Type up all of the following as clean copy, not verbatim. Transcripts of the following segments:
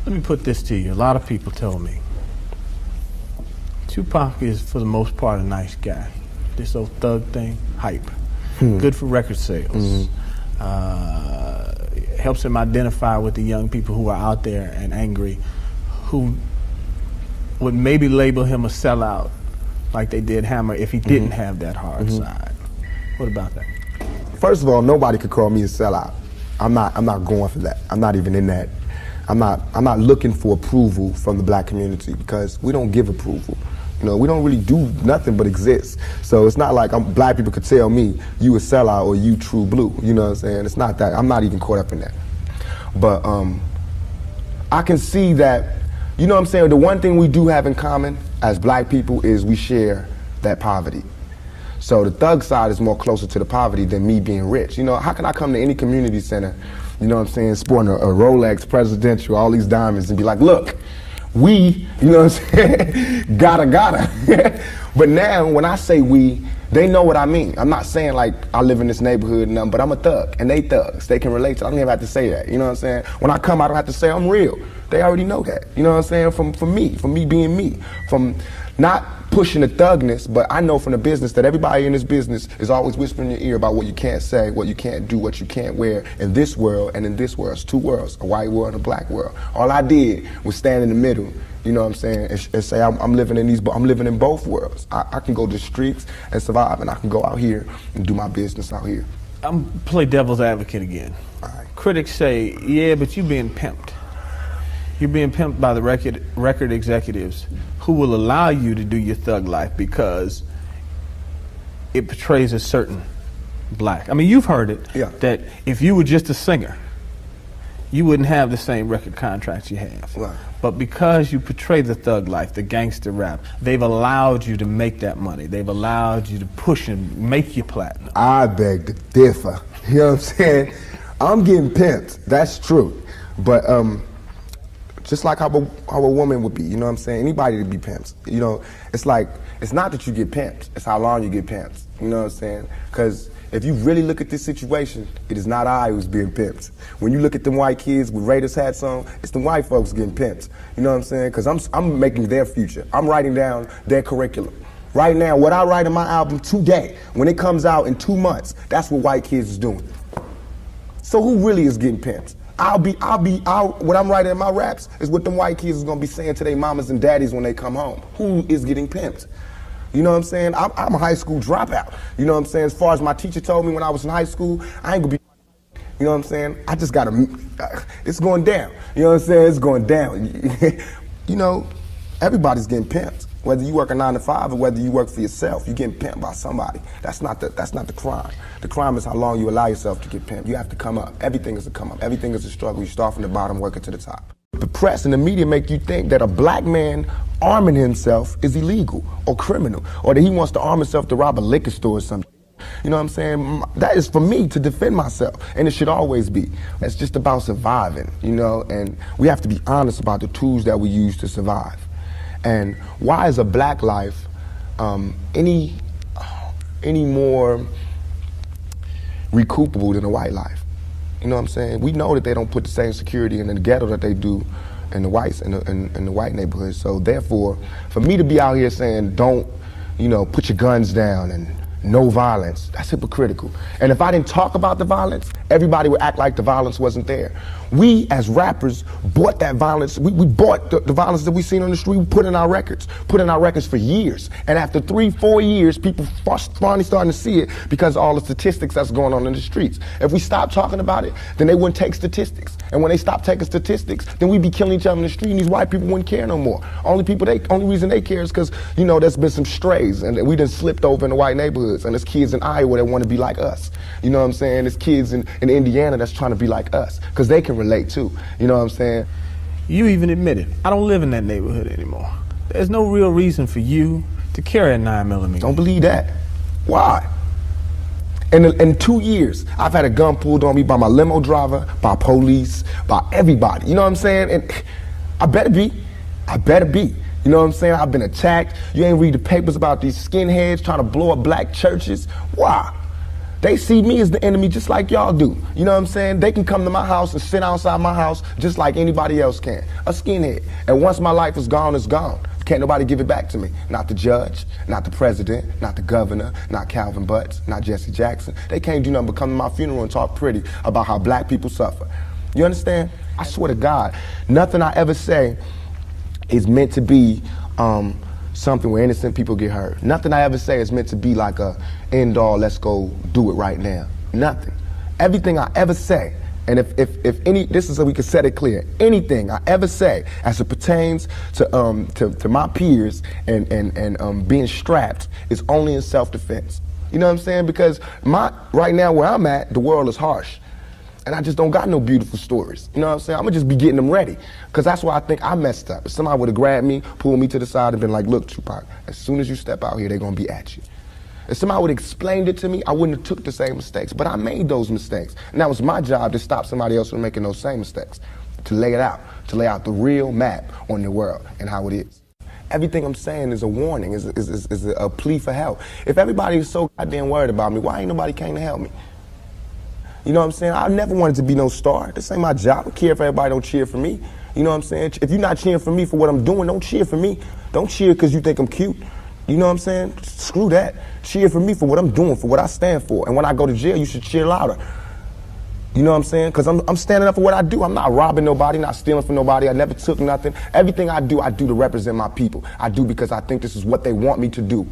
Let me put this to you. A lot of people tell me Tupac is, for the most part, a nice guy. This old thug thing, hype. Good for record sales. Helps him identify with the young people who are out there and angry, who would maybe label him a sellout like they did Hammer if he didn't have that hard side. What about that? First of all, nobody could call me a sellout. I'm not going for that. I'm not even in that. I'm not looking for approval from the black community because we don't give approval. You know, we don't really do nothing but exist. So it's not like black people could tell me you a sellout or you true blue. You know what I'm saying? It's not that. I'm not even caught up in that. But I can see that, you know what I'm saying, the one thing we do have in common as black people is we share that poverty. So the thug side is more closer to the poverty than me being rich. You know, how can I come to any community center, you know what I'm saying, sporting a Rolex Presidential, all these diamonds, and be like, look, we, you know what I'm saying, gotta. But now, when I say we, they know what I mean. I'm not saying like I live in this neighborhood and nothing, but I'm a thug, and they thugs. They can relate to it. I don't even have to say that, you know what I'm saying? When I come, I don't have to say I'm real. They already know that, you know what I'm saying? From me being me, from not pushing the thugness, but I know from the business that everybody in this business is always whispering in your ear about what you can't say, what you can't do, what you can't wear in this world and in this world. It's two worlds, a white world and a black world. All I did was stand in the middle, you know what I'm saying, and say I'm living in both worlds. I can go to the streets and survive, and I can go out here and do my business out here. I'm play devil's advocate again. All right. Critics say, yeah, but you're being pimped. You're being pimped by the record executives who will allow you to do your thug life because it portrays a certain black. I mean, you've heard it, that if you were just a singer, you wouldn't have the same record contracts you have. Right. But because you portray the thug life, the gangster rap, they've allowed you to make that money. They've allowed you to push and make your platinum. I beg to differ. You know what I'm saying? I'm getting pimped. That's true. But just like how a woman would be, you know what I'm saying? Anybody to be pimped. You know, it's like, it's not that you get pimped, it's how long you get pimped. You know what I'm saying? Because if you really look at this situation, it is not I who's being pimped. When you look at them white kids with Raiders hats on, it's the white folks getting pimped. You know what I'm saying? Because I'm making their future. I'm writing down their curriculum. Right now, what I write in my album today, when it comes out in 2 months, that's what white kids is doing. So who really is getting pimped? What I'm writing in my raps is what them white kids is gonna be saying to their mamas and daddies when they come home. Who is getting pimped? You know what I'm saying? I'm a high school dropout. You know what I'm saying? As far as my teacher told me when I was in high school, I ain't gonna be, you know what I'm saying? I just gotta, it's going down. You know what I'm saying? It's going down. You know, everybody's getting pimped. Whether you work a 9 to 5 or whether you work for yourself, you're getting pimped by somebody. That's not the crime. The crime is how long you allow yourself to get pimped. You have to come up. Everything is a come up. Everything is a struggle. You start from the bottom, working to the top. The press and the media make you think that a black man arming himself is illegal or criminal, or that he wants to arm himself to rob a liquor store or something. You know what I'm saying? That is for me to defend myself, and it should always be. It's just about surviving, you know, and we have to be honest about the tools that we use to survive. And why is a black life any more recoupable than a white life? You know what I'm saying? We know that they don't put the same security in the ghetto that they do in the whites in the white neighborhoods. So therefore, for me to be out here saying don't, you know, put your guns down and no violence, that's hypocritical. And if I didn't talk about the violence, everybody would act like the violence wasn't there. We, as rappers, bought that violence. We bought the violence that we seen on the street, we put in our records for years. And after 3-4 years, people finally starting to see it because of all the statistics that's going on in the streets. If we stop talking about it, then they wouldn't take statistics. And when they stop taking statistics, then we'd be killing each other in the street and these white people wouldn't care no more. Only reason they care is because, you know, there's been some strays and we done slipped over in the white neighborhoods, and there's kids in Iowa that want to be like us. You know what I'm saying? There's kids in Indiana that's trying to be like us because they can relate too. You know what I'm saying? You even admitted, I don't live in that neighborhood anymore. There's no real reason for you to carry a 9mm. Don't believe that. Why? In 2 years, I've had a gun pulled on me by my limo driver, by police, by everybody. You know what I'm saying? And I better be. You know what I'm saying? I've been attacked. You ain't read the papers about these skinheads trying to blow up black churches. Why? They see me as the enemy just like y'all do. You know what I'm saying? They can come to my house and sit outside my house just like anybody else can. A skinhead. And once my life is gone, it's gone. Can't nobody give it back to me. Not the judge, not the president, not the governor, not Calvin Butts, not Jesse Jackson. They can't do nothing but come to my funeral and talk pretty about how black people suffer. You understand? I swear to God, nothing I ever say is meant to be something where innocent people get hurt. Nothing I ever say is meant to be like a end all, let's go do it right now. Nothing. Everything I ever say, and if any, this is so we can set it clear, anything I ever say as it pertains to my peers and being strapped is only in self-defense. You know what I'm saying? Because right now where I'm at, the world is harsh. And I just don't got no beautiful stories. You know what I'm saying? I'm gonna just be getting them ready. Because that's why I think I messed up. If somebody would have grabbed me, pulled me to the side and been like, look, Tupac, as soon as you step out here, they're gonna be at you. If somebody would have explained it to me, I wouldn't have took the same mistakes. But I made those mistakes. And that was my job to stop somebody else from making those same mistakes. To lay it out. To lay out the real map on the world and how it is. Everything I'm saying is a warning, is a plea for help. If everybody is so goddamn worried about me, why ain't nobody came to help me? You know what I'm saying? I never wanted to be no star. This ain't my job. I don't care if everybody don't cheer for me. You know what I'm saying? If you're not cheering for me for what I'm doing, don't cheer for me. Don't cheer because you think I'm cute. You know what I'm saying? Screw that. Cheer for me for what I'm doing, for what I stand for. And when I go to jail, you should cheer louder. You know what I'm saying? Because I'm standing up for what I do. I'm not robbing nobody, not stealing from nobody. I never took nothing. Everything I do to represent my people. I do because I think this is what they want me to do.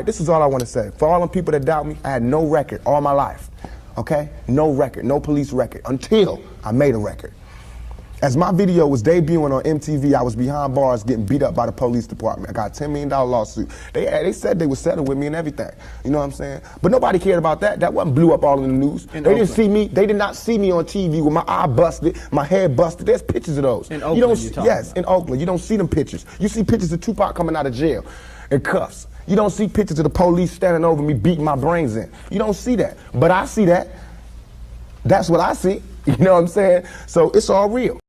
This is all I want to say. For all them people that doubt me, I had no record all my life. Okay? No record, no police record, until I made a record. As my video was debuting on MTV, I was behind bars getting beat up by the police department. I got a $10 million lawsuit. They said they would settle with me and everything. You know what I'm saying? But nobody cared about that. That wasn't blew up all in the news. They did not see me on TV with my eye busted, my head busted. There's pictures of those. In Oakland, yes, in Oakland. You don't see them pictures. You see pictures of Tupac coming out of jail in cuffs. You don't see pictures of the police standing over me beating my brains in. You don't see that. But I see that. That's what I see. You know what I'm saying? So it's all real.